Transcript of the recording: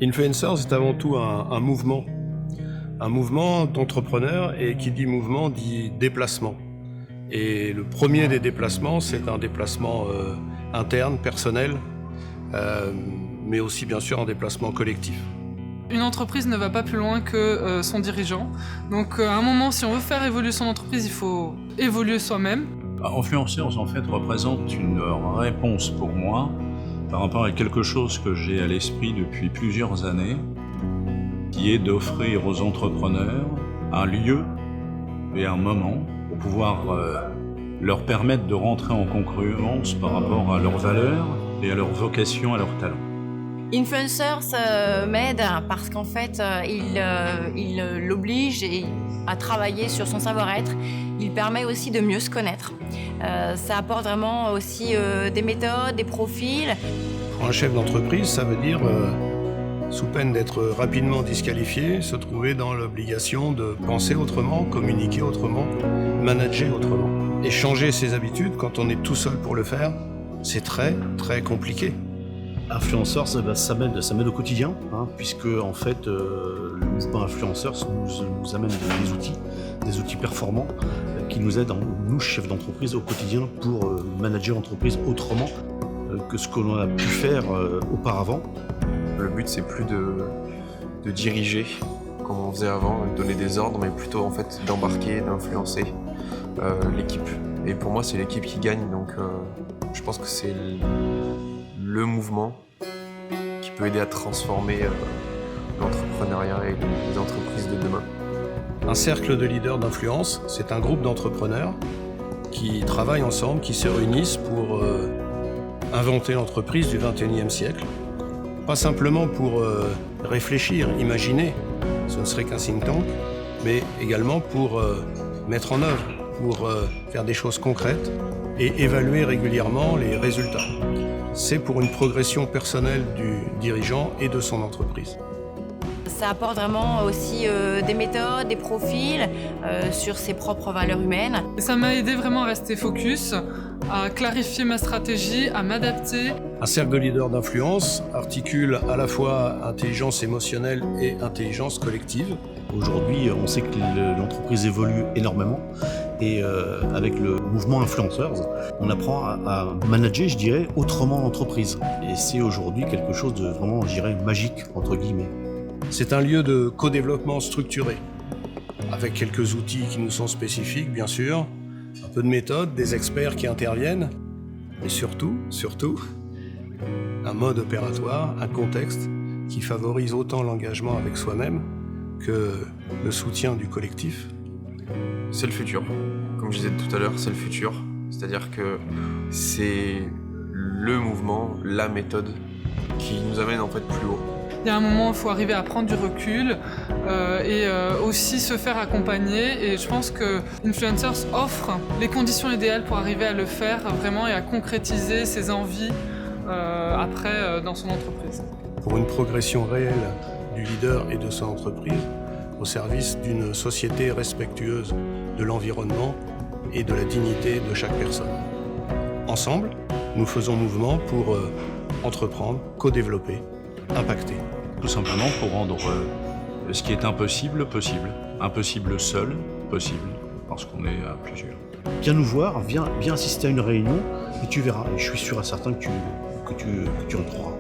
Influencers, c'est avant tout un mouvement d'entrepreneurs, et qui dit mouvement dit déplacement. Et le premier des déplacements, c'est un déplacement interne, personnel, mais aussi bien sûr un déplacement collectif. Une entreprise ne va pas plus loin que son dirigeant. Donc à un moment, si on veut faire évoluer son entreprise, il faut évoluer soi-même. Influencers, en fait, représente une réponse pour moi par rapport à quelque chose que j'ai à l'esprit depuis plusieurs années, qui est d'offrir aux entrepreneurs un lieu et un moment pour pouvoir leur permettre de rentrer en congruence par rapport à leurs valeurs et à leur vocation, à leur talent. Influencers m'aide parce qu'en fait, il l'oblige à travailler sur son savoir-être. Il permet aussi de mieux se connaître. Ça apporte vraiment aussi des méthodes, des profils. Pour un chef d'entreprise, ça veut dire, sous peine d'être rapidement disqualifié, se trouver dans l'obligation de penser autrement, communiquer autrement, manager autrement. Et changer ses habitudes quand on est tout seul pour le faire, c'est très, très compliqué. Influenceurs, ça m'aide au quotidien, puisque en fait, le mouvement Influenceurs nous amène des outils performants qui nous aident, nous, chefs d'entreprise, au quotidien pour manager l'entreprise autrement que ce que l'on a pu faire auparavant. Le but, c'est plus de diriger comme on faisait avant, de donner des ordres, mais plutôt en fait d'embarquer, d'influencer l'équipe. Et pour moi, c'est l'équipe qui gagne, donc je pense que c'est le mouvement qui peut aider à transformer l'entrepreneuriat et les entreprises de demain. Un cercle de leaders d'influence, c'est un groupe d'entrepreneurs qui travaillent ensemble, qui se réunissent pour inventer l'entreprise du XXIe siècle. Pas simplement pour réfléchir, imaginer, ce ne serait qu'un think tank, mais également pour mettre en œuvre, pour faire des choses concrètes et évaluer régulièrement les résultats. C'est pour une progression personnelle du dirigeant et de son entreprise. Ça apporte vraiment aussi des méthodes, des profils sur ses propres valeurs humaines. Et ça m'a aidé vraiment à rester focus, à clarifier ma stratégie, à m'adapter. Un cercle de leaders d'influence articule à la fois intelligence émotionnelle et intelligence collective. Aujourd'hui, on sait que l'entreprise évolue énormément et avec le mouvement Influencers, on apprend à manager, je dirais, autrement l'entreprise. Et c'est aujourd'hui quelque chose de vraiment, je dirais, magique, entre guillemets. C'est un lieu de co-développement structuré, avec quelques outils qui nous sont spécifiques, bien sûr, un peu de méthode, des experts qui interviennent, mais surtout, un mode opératoire, un contexte qui favorise autant l'engagement avec soi-même que le soutien du collectif. C'est le futur. Comme je disais tout à l'heure, c'est le futur. C'est-à-dire que c'est le mouvement, la méthode qui nous amène en fait plus haut. Il y a un moment où il faut arriver à prendre du recul et aussi se faire accompagner. Et je pense que Influencers offre les conditions idéales pour arriver à le faire vraiment et à concrétiser ses envies après dans son entreprise. Pour une progression réelle du leader et de son entreprise, au service d'une société respectueuse de l'environnement et de la dignité de chaque personne. Ensemble, nous faisons mouvement pour entreprendre, co-développer, impacter. Tout simplement pour rendre ce qui est impossible, possible. Impossible seul, possible, parce qu'on est à plusieurs. Viens nous voir, viens assister à une réunion et tu verras. Et je suis sûr et certain que tu en trouveras.